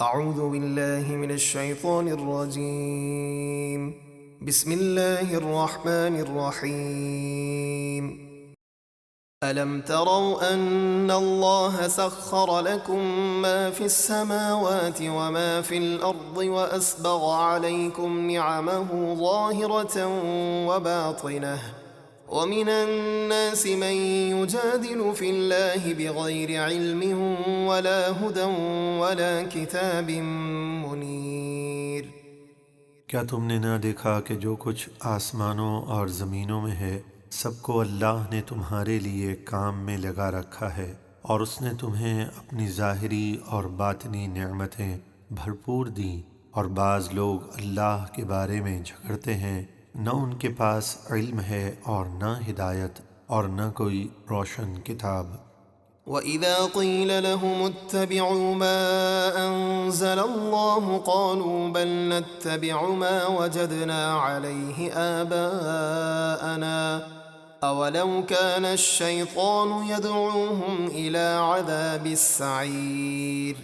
أعوذ بالله من الشيطان الرجيم. بسم الله الرحمن الرحيم. ألم تروا أن الله سخر لكم ما في السماوات وما في الأرض وأسبغ عليكم نعمه ظاهرة وباطنة ومن الناس من يجادل في الله بغير علم ولا هدى ولا كتاب منير. کیا تم نے نہ دیکھا کہ جو کچھ آسمانوں اور زمینوں میں ہے سب کو اللہ نے تمہارے لیے کام میں لگا رکھا ہے، اور اس نے تمہیں اپنی ظاہری اور باطنی نعمتیں بھرپور دیں، اور بعض لوگ اللہ کے بارے میں جھگڑتے ہیں، نہ ان کے پاس علم ہے اور نہ ہدایت اور نہ کوئی روشن کتاب۔ وَإِذَا قِيلَ لَهُمُ اتَّبِعُوا مَا أَنزَلَ اللَّهُ قَالُوا بَلْ نَتَّبِعُ مَا وَجَدْنَا عَلَيْهِ آبَاءَنَا أَوَلَوْ كَانَ الشَّيْطَانُ يَدْعُوهُمْ إِلَى عَذَابِ السَّعِيرِ.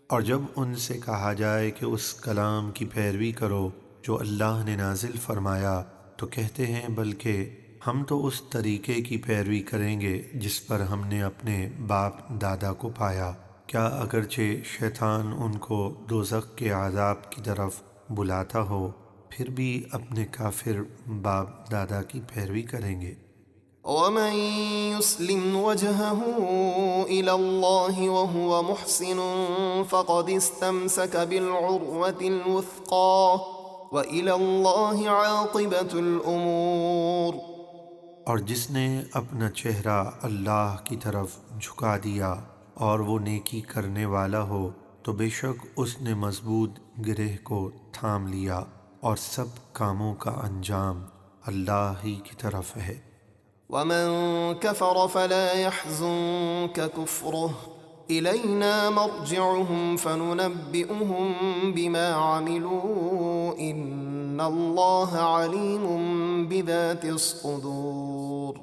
اور جب ان سے کہا جائے کہ اس کلام کی پیروی کرو جو اللہ نے نازل فرمایا، تو کہتے ہیں بلکہ ہم تو اس طریقے کی پیروی کریں گے جس پر ہم نے اپنے باپ دادا کو پایا، کیا اگرچہ شیطان ان کو دوزخ کے عذاب کی طرف بلاتا ہو پھر بھی اپنے کافر باپ دادا کی پیروی کریں گے۔ وَمَن يُسْلِمْ وَجْهَهُ إِلَى اللَّهِ وَهُوَ مُحْسِنٌ فَقَدِ اسْتَمْسَكَ بِالْعُرْوَةِ الْوُثْقَىٰ وَإِلَى اللَّهِ عَاقِبَةُ الْأُمُورِ. اور جس نے اپنا چہرہ اللہ کی طرف جھکا دیا اور وہ نیکی کرنے والا ہو تو بے شک اس نے مضبوط گرہ کو تھام لیا، اور سب کاموں کا انجام اللہ ہی کی طرف ہے۔ وَمَن كَفَرَ فَلَا يَحْزُنكَ كُفْرُهُ إِلَيْنَا مَرْجِعُهُمْ فَنُنَبِّئُهُم بِمَا عَمِلُوا إِنَّ اللَّهَ عَلِيمٌ بِذَاتِ الصُّدُورِ.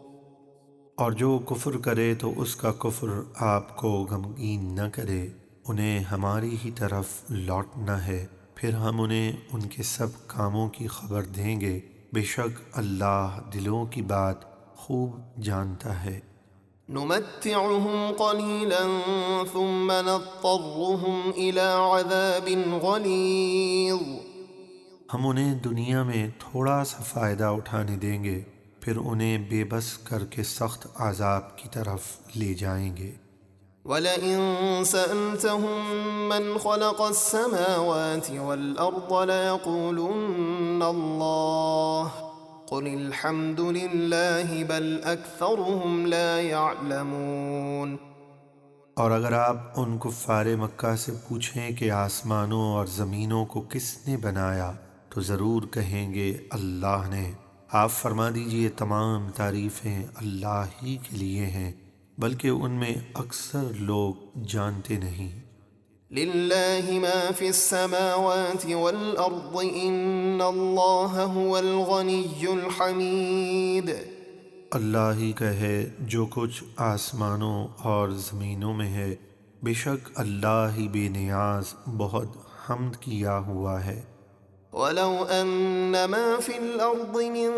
اور جو کفر کرے تو اس کا کفر آپ کو غمگین نہ کرے، انہیں ہماری ہی طرف لوٹنا ہے، پھر ہم انہیں ان کے سب کاموں کی خبر دیں گے، بے شک اللہ دلوں کی بات خوب جانتا ہے۔ نُمَتِّعُهُمْ قَلِيلًا ثُمَّ نَضْطَرُّهُمْ إِلَى عَذَابٍ غَلِيظٍ. ہم انہیں دنیا میں تھوڑا سا فائدہ اٹھانے دیں گے، پھر انہیں بے بس کر کے سخت عذاب کی طرف لے جائیں گے۔ وَلَئِن سَأَلْتَهُم مَّنْ خَلَقَ السَّمَاوَاتِ وَالْأَرْضَ لَيَقُولُنَّ اللَّهُ قُلِ الْحَمْدُ لِلَّهِ بَلْ أَكْثَرُهُمْ لَا يَعْلَمُونَ. اور اگر آپ ان کفار مکہ سے پوچھیں کہ آسمانوں اور زمینوں کو کس نے بنایا تو ضرور کہیں گے اللہ نے۔ آپ فرما دیجئے تمام تعریفیں اللہ ہی کے لیے ہیں، بلکہ ان میں اکثر لوگ جانتے نہیں۔ لِلَّهِ مَا فِي السَّمَاوَاتِ وَالْأَرْضِ إِنَّ اللَّهَ هُوَ الْغَنِيُّ الْحَمِيدُ. اللہ ہی کا ہے جو کچھ آسمانوں اور زمینوں میں ہے، بے شک اللہ ہی بے نیاز بہت حمد کیا ہوا ہے۔ وَلَوْ أَنَّ مَا فِي الْأَرْضِ مِن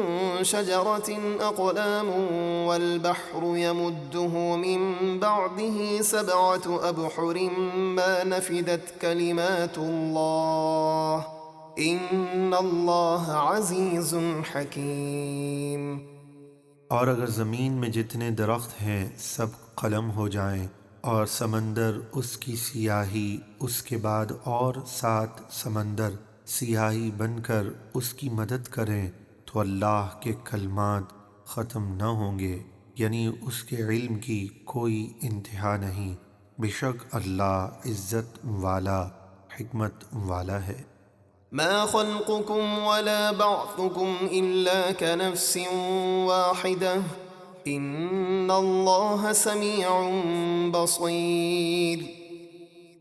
شَجَرَةٍ أَقْلَامٌ وَالْبَحْرُ يَمُدُّهُ مِن بَعْدِهِ سَبْعَةُ أَبْحُرٍ مَّا نَفِدَتْ كَلِمَاتُ اللَّهِ إِنَّ اللَّهَ عَزِيزٌ حَكِيمٌ. اور اگر زمین میں جتنے درخت ہیں سب قلم ہو جائیں اور سمندر اس کی سیاہی، اس کے بعد اور 7 سمندر سیاہی بن کر اس کی مدد کریں تو اللہ کے کلمات ختم نہ ہوں گے، یعنی اس کے علم کی کوئی انتہا نہیں، بے شک اللہ عزت والا حکمت والا ہے۔ ما خلقكم ولا بعثكم إلا كنفس واحدة إن الله سميع بصير.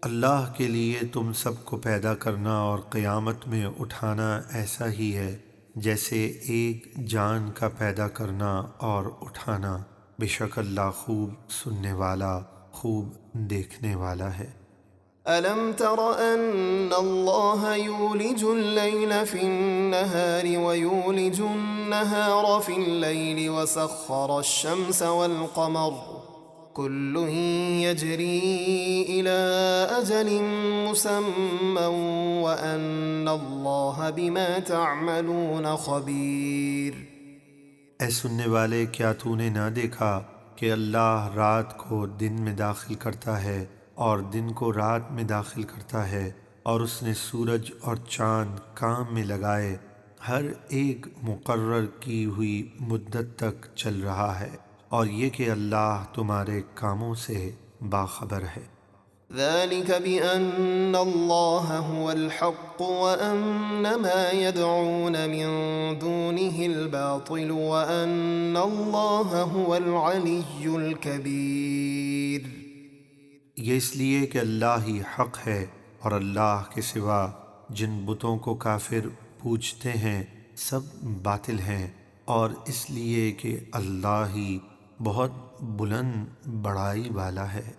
اللہ کے لیے تم سب کو پیدا کرنا اور قیامت میں اٹھانا ایسا ہی ہے جیسے ایک جان کا پیدا کرنا اور اٹھانا، بے شک اللہ خوب سننے والا خوب دیکھنے والا ہے۔ ألم تر أن الله يولج الليل في النهار ويولج النهار في الليل وسخر الشمس والقمر كل يجري إلى أجل مسمى وأن الله بما تعملون خبير۔ اے سننے والے، کیا تو نے نہ دیکھا کہ اللہ رات کو دن میں داخل کرتا ہے اور دن کو رات میں داخل کرتا ہے، اور اس نے سورج اور چاند کام میں لگائے، ہر ایک مقرر کی ہوئی مدت تک چل رہا ہے، اور یہ کہ اللہ تمہارے کاموں سے باخبر ہے۔ ذلك بأن الله هو الحق وأن ما يدعون من دونه الباطل وأن الله هو العلي الكبير۔ یہ اس لیے کہ اللہ ہی حق ہے، اور اللہ کے سوا جن بتوں کو کافر پوجتے ہیں سب باطل ہیں، اور اس لیے کہ اللہ ہی بہت بلند بڑائی والا ہے۔